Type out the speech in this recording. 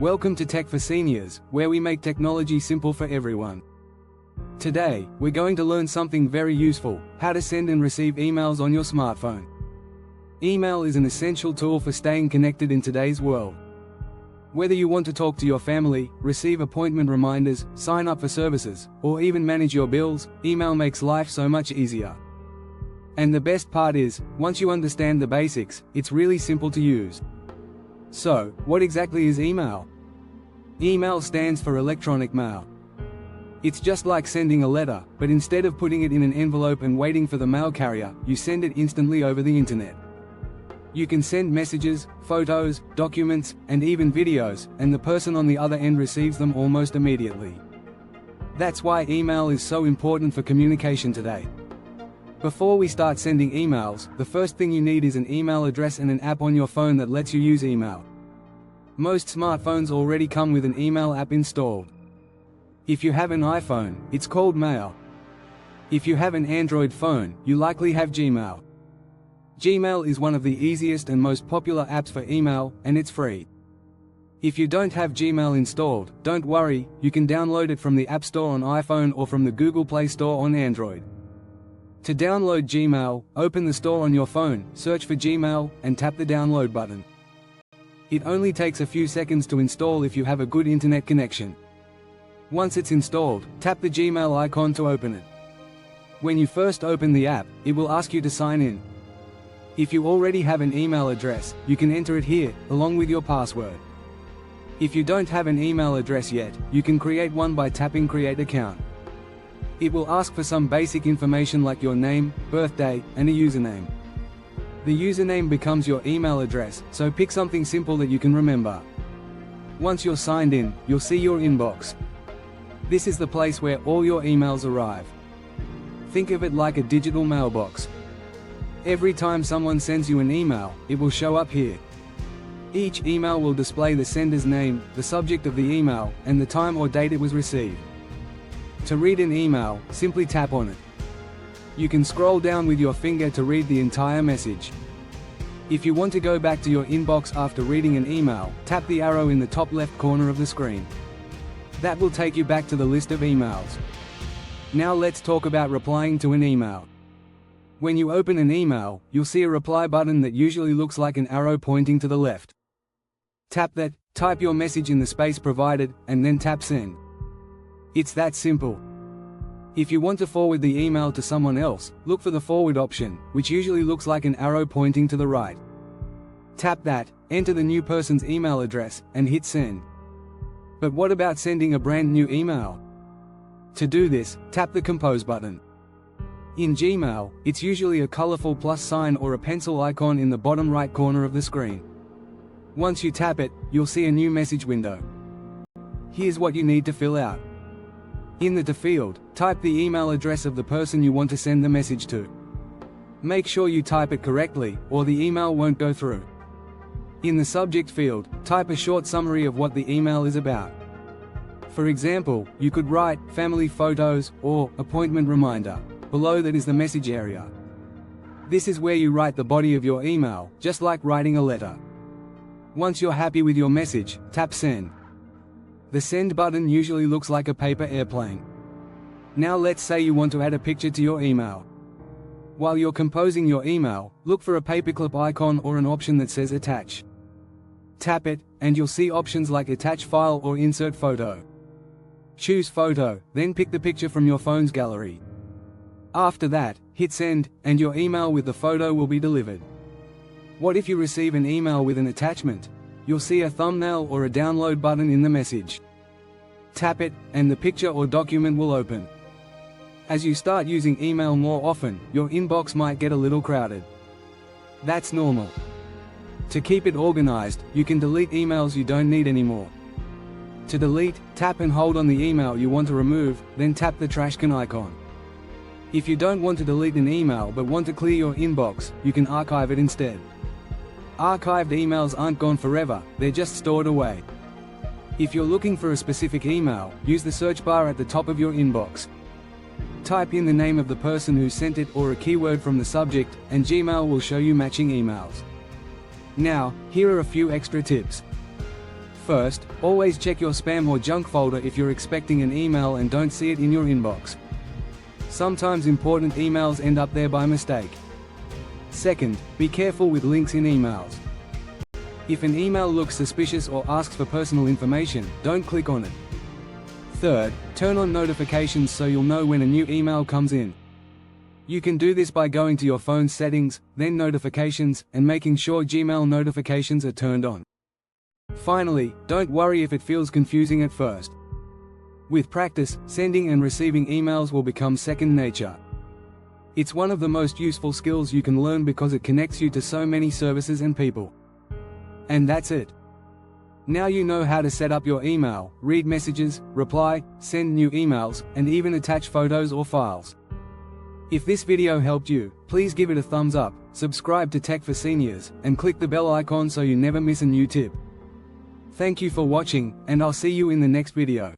Welcome to Tech for Seniors, where we make technology simple for everyone. Today, we're going to learn something very useful: how to send and receive emails on your smartphone. Email is an essential tool for staying connected in today's world. Whether you want to talk to your family, receive appointment reminders, sign up for services, or even manage your bills, email makes life so much easier. And the best part is, once you understand the basics, it's really simple to use. So, what exactly is email? Email stands for electronic mail. It's just like sending a letter, but instead of putting it in an envelope and waiting for the mail carrier, you send it instantly over the internet. You can send messages, photos, documents, and even videos, and the person on the other end receives them almost immediately. That's why email is so important for communication today. Before we start sending emails, the first thing you need is an email address and an app on your phone that lets you use email. Most smartphones already come with an email app installed. If you have an iPhone, it's called Mail. If you have an Android phone, you likely have Gmail. Gmail is one of the easiest and most popular apps for email, and it's free. If you don't have Gmail installed, don't worry, you can download it from the App Store on iPhone or from the Google Play Store on Android. To download Gmail, open the store on your phone, search for Gmail, and tap the download button. It only takes a few seconds to install if you have a good internet connection. Once it's installed, tap the Gmail icon to open it. When you first open the app, it will ask you to sign in. If you already have an email address, you can enter it here, along with your password. If you don't have an email address yet, you can create one by tapping Create Account. It will ask for some basic information like your name, birthday, and a username. The username becomes your email address, so pick something simple that you can remember. Once you're signed in, you'll see your inbox. This is the place where all your emails arrive. Think of it like a digital mailbox. Every time someone sends you an email, it will show up here. Each email will display the sender's name, the subject of the email, and the time or date it was received. To read an email, simply tap on it. You can scroll down with your finger to read the entire message. If you want to go back to your inbox after reading an email, tap the arrow in the top left corner of the screen. That will take you back to the list of emails. Now let's talk about replying to an email. When you open an email, you'll see a reply button that usually looks like an arrow pointing to the left. Tap that, type your message in the space provided, and then tap Send. It's that simple. If you want to forward the email to someone else, look for the forward option, which usually looks like an arrow pointing to the right. Tap that, enter the new person's email address, and hit Send. But what about sending a brand new email? To do this, tap the Compose button. In Gmail, it's usually a colorful plus sign or a pencil icon in the bottom right corner of the screen. Once you tap it, you'll see a new message window. Here's what you need to fill out. In the To field, type the email address of the person you want to send the message to. Make sure you type it correctly, or the email won't go through. In the Subject field, type a short summary of what the email is about. For example, you could write, family photos, or appointment reminder. Below that is the message area. This is where you write the body of your email, just like writing a letter. Once you're happy with your message, tap Send. The Send button usually looks like a paper airplane. Now let's say you want to add a picture to your email. While you're composing your email, look for a paperclip icon or an option that says Attach. Tap it, and you'll see options like Attach File or Insert Photo. Choose Photo, then pick the picture from your phone's gallery. After that, hit Send, and your email with the photo will be delivered. What if you receive an email with an attachment? You'll see a thumbnail or a download button in the message. Tap it, and the picture or document will open. As you start using email more often, your inbox might get a little crowded. That's normal. To keep it organized, you can delete emails you don't need anymore. To delete, tap and hold on the email you want to remove, then tap the trash can icon. If you don't want to delete an email but want to clear your inbox, you can archive it instead. Archived emails aren't gone forever, they're just stored away. If you're looking for a specific email, use the search bar at the top of your inbox. Type in the name of the person who sent it or a keyword from the subject, and Gmail will show you matching emails. Now, here are a few extra tips. First, always check your spam or junk folder if you're expecting an email and don't see it in your inbox. Sometimes important emails end up there by mistake. Second, be careful with links in emails. If an email looks suspicious or asks for personal information, don't click on it. Third, turn on notifications so you'll know when a new email comes in. You can do this by going to your phone's settings, then notifications, and making sure Gmail notifications are turned on. Finally, don't worry if it feels confusing at first. With practice, sending and receiving emails will become second nature. It's one of the most useful skills you can learn because it connects you to so many services and people. And that's it. Now you know how to set up your email, read messages, reply, send new emails, and even attach photos or files. If this video helped you, please give it a thumbs up, subscribe to Tech for Seniors, and click the bell icon so you never miss a new tip. Thank you for watching, and I'll see you in the next video.